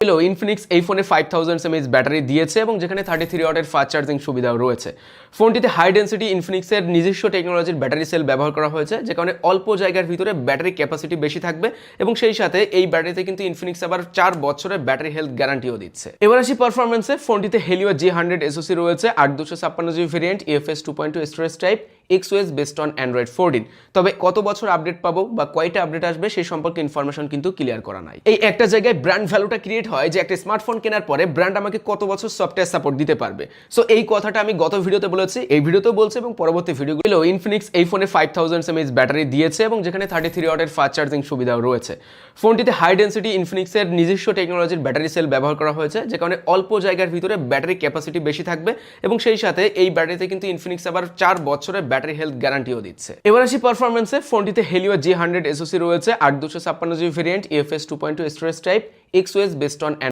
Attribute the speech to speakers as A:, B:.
A: হলো ইনফিনিক্স এই ফোনে 5000 mAh ব্যাটারি দিয়েছে এবং যেখানে 33 ওয়াটের ফাস্ট চার্জিং সুবিধাও রয়েছে। ফোনটিতে হাই ডেন্সিটি ইনফিনিক্সের নিজস্ব টেকনোলজির ব্যাটারি সেল ব্যবহার করা হয়েছে, যে কারণে অল্প জায়গার ভিতরে ব্যাটারি ক্যাপাসিটি বেশি থাকবে এবং সেই সাথে এই ব্যাটারিতে কিন্তু ইনফিনিক্স আবার 4 বছরের ব্যাটারি হেলথ গ্যারান্টিও দিচ্ছে। এবার আসি পারফরমেন্সে। ফোনটিতে হেলিও G100 SoC রয়েছে, 8256GB variant, UFS 2.2 storage type, XOS based on Android 14। তবে কত বছর আপডেট পাবো বা কয়টা আপডেট আসবে সেই সম্পর্কে ইনফরমেশন কিন্তু ক্লিয়ার করা নাই। এই একটা জায়গায় ব্র্যান্ড ভ্যালুটা ক্রিয়েট হয় যে একটা স্মার্টফোন কেনার পরে ব্র্যান্ড আমাকে কত বছর সফটওয়্যার সাপোর্ট দিতে পারবে। সো এই কথাটা আমি গত ভিডিওতে বলেছি, এই ভিডিওতেও বলছি এবং পরবর্তী ভিডিওগুলো। ইনফিনিক্স এই ফোনে 5000 mAh ব্যাটারি দিয়েছে এবং যেখানে 33 ওয়াটের ফাস্ট চার্জিং সুবিধাও রয়েছে। ফোনটিতে হাই ডেন্সিটি ইনফিনিক্সের নিজস্ব টেকনোলজির ব্যাটারি সেল ব্যবহার করা হয়েছে, যে কারণে অল্প জায়গার ভিতরে ব্যাটারি ক্যাপাসিটি বেশি থাকবে এবং সেই সাথে এই ব্যাটারিতে কিন্তু ইনফিনিক্স আবার 4 বছরের ব্যাটারি হেলথ গ্যারান্টিও দিচ্ছে। এবার আসি পারফরমেন্সে। ফোনটিতে হেলিও G100 SoC রয়েছে, 8256GB variant, UFS 2.2 storage type, XOS based on